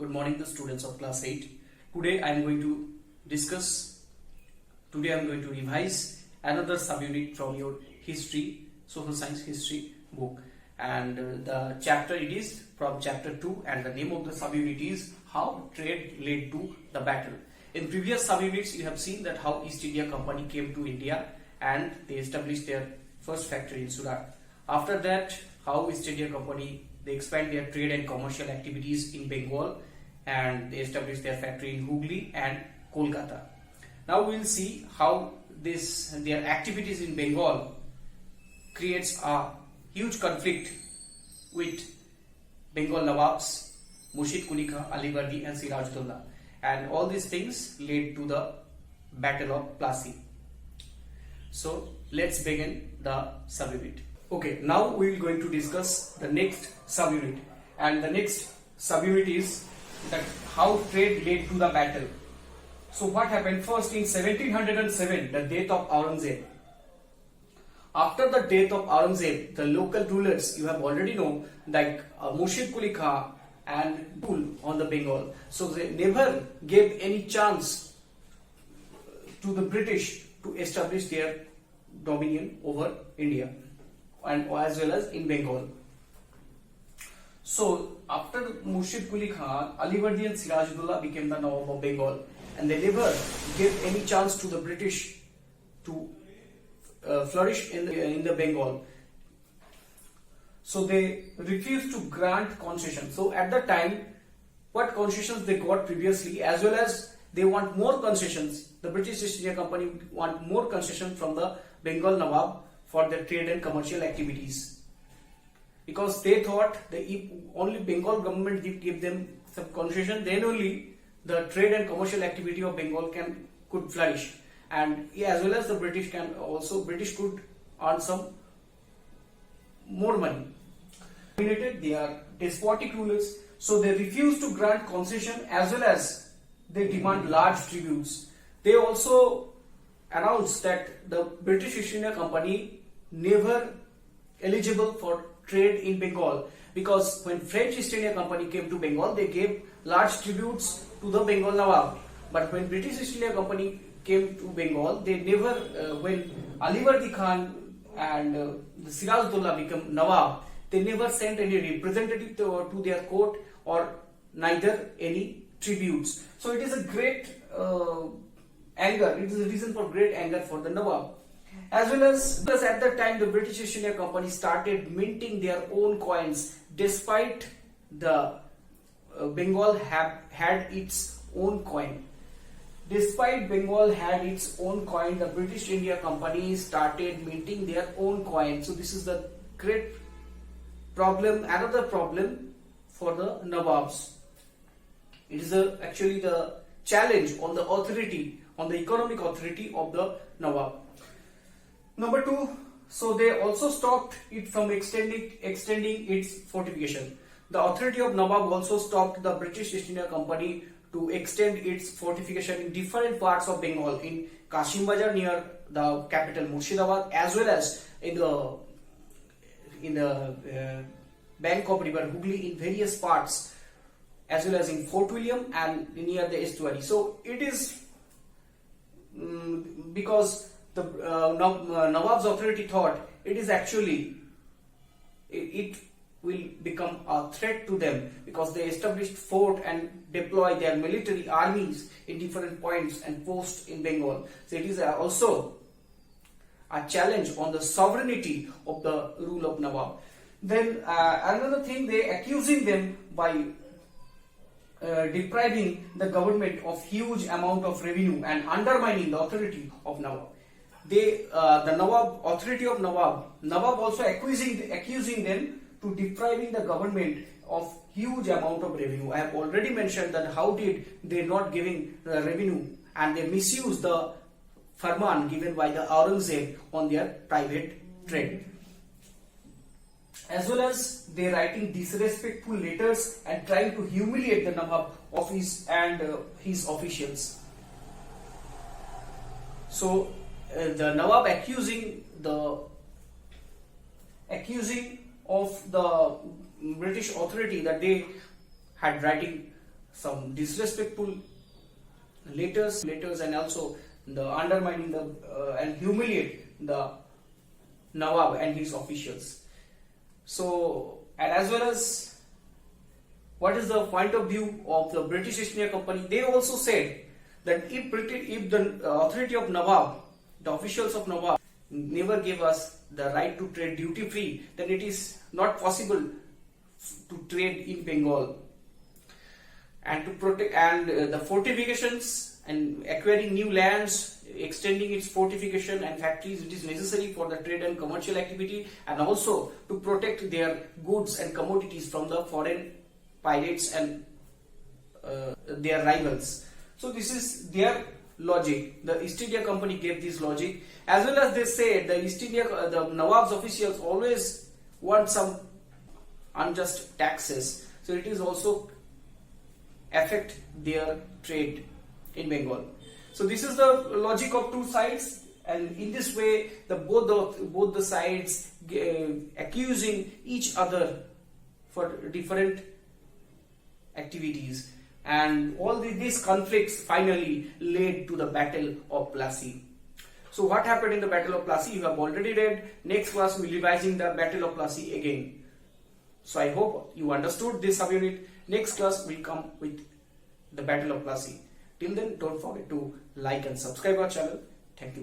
Good morning, the students of class 8. Today I am going to revise another subunit from your history, social science history book, and the chapter it is from chapter 2, and the name of the subunit is How Trade Led to the Battle. In previous subunits you have seen that how East India Company came to India and they established their first factory in Surat. After that, how East India Company they expand their trade and commercial activities in Bengal and they established their factory in Hooghly and Kolkata. Now we will see how their activities in Bengal creates a huge conflict with Bengal Nawabs, Murshid Quli Khan, Alivardi and Sirajudollah, and all these things led to the Battle of Plassey. So let's begin the subunit. Okay, now we are going to discuss the next subunit, and the next subunit is that how trade led to the battle. So what happened first in 1707, the death of Aurangzeb. After the death of Aurangzeb, the local rulers, you have already know, like Murshid Quli Khan and rule on the Bengal. So they never gave any chance to the British to establish their dominion over India and as well as in Bengal. So after Murshid Quli Khan, Alivardi and Sirajudollah became the Nawab of Bengal, and they never gave any chance to the British to flourish in the Bengal. So they refused to grant concession. So at the time, what concessions they got previously, as well as they want more concessions. The British East India Company want more concession from the Bengal Nawab for their trade and commercial activities, because they thought that if only Bengal government give them some concession, then only the trade and commercial activity of Bengal could flourish, and as well as the British could earn some more money. They are despotic rulers, so they refuse to grant concession as well as they demand large tributes. They also announced that the British East India Company never eligible for trade in Bengal, because when French East India Company came to Bengal, they gave large tributes to the Bengal Nawab. But when British East India Company came to Bengal, they never, when Alivardi Khan and the Sirajudollah became Nawab, they never sent any representative to their court or neither any tributes. So it is a great anger, it is a reason for great anger for the Nawab. As well as because at that time the British East India Company started minting their own coins, despite the Bengal had its own coin. Despite Bengal had its own coin, the British India Company started minting their own coin. So this is the great problem, another problem for the Nawabs. It is actually the challenge on the authority, on the economic authority of the Nawab. Number 2, so they also stopped it from extending its fortification. The authority of Nawab also stopped the British East India Company to extend its fortification in different parts of Bengal, in Kasim Bazar near the capital Murshidabad, as well as in the bank of river Hooghly in various parts, as well as in Fort William and near the estuary. So it is because the Nawab's authority thought it is actually it will become a threat to them, because they established fort and deploy their military armies in different points and posts in Bengal. So it is also a challenge on the sovereignty of the rule of Nawab. Then another thing, they accusing them by depriving the government of huge amount of revenue and undermining the authority of Nawab. The Nawab authority of Nawab also accusing them to depriving the government of huge amount of revenue. I have already mentioned that how did they not giving the revenue, and they misuse the farman given by the Aurangzeb on their private trade. As well as they writing disrespectful letters and trying to humiliate the Nawab of his officials. So the Nawab accusing of the British authority that they had writing some disrespectful letters, and also the undermining the and humiliate the Nawab and his officials. So, and as well as what is the point of view of the British East India Company? They also said that if the authority of Nawab, the officials of Nawab, never gave us the right to trade duty free, then it is not possible to trade in Bengal. And to protect the fortifications and acquiring new lands, extending its fortification and factories, it is necessary for the trade and commercial activity, and also to protect their goods and commodities from the foreign pirates and their rivals. So this is their logic. The East India Company gave this logic, as well as they said the Nawab's officials always want some unjust taxes, so it is also affect their trade in Bengal. So this is the logic of two sides, and in this way both the sides accusing each other for different activities, and all these conflicts finally led to the Battle of Plassey. So what happened in the Battle of Plassey you have already read. Next class we will be revising the Battle of Plassey again. So I hope you understood this subunit. Next class will come with the Battle of Plassey. Till then, don't forget to like and subscribe our channel. Thank you.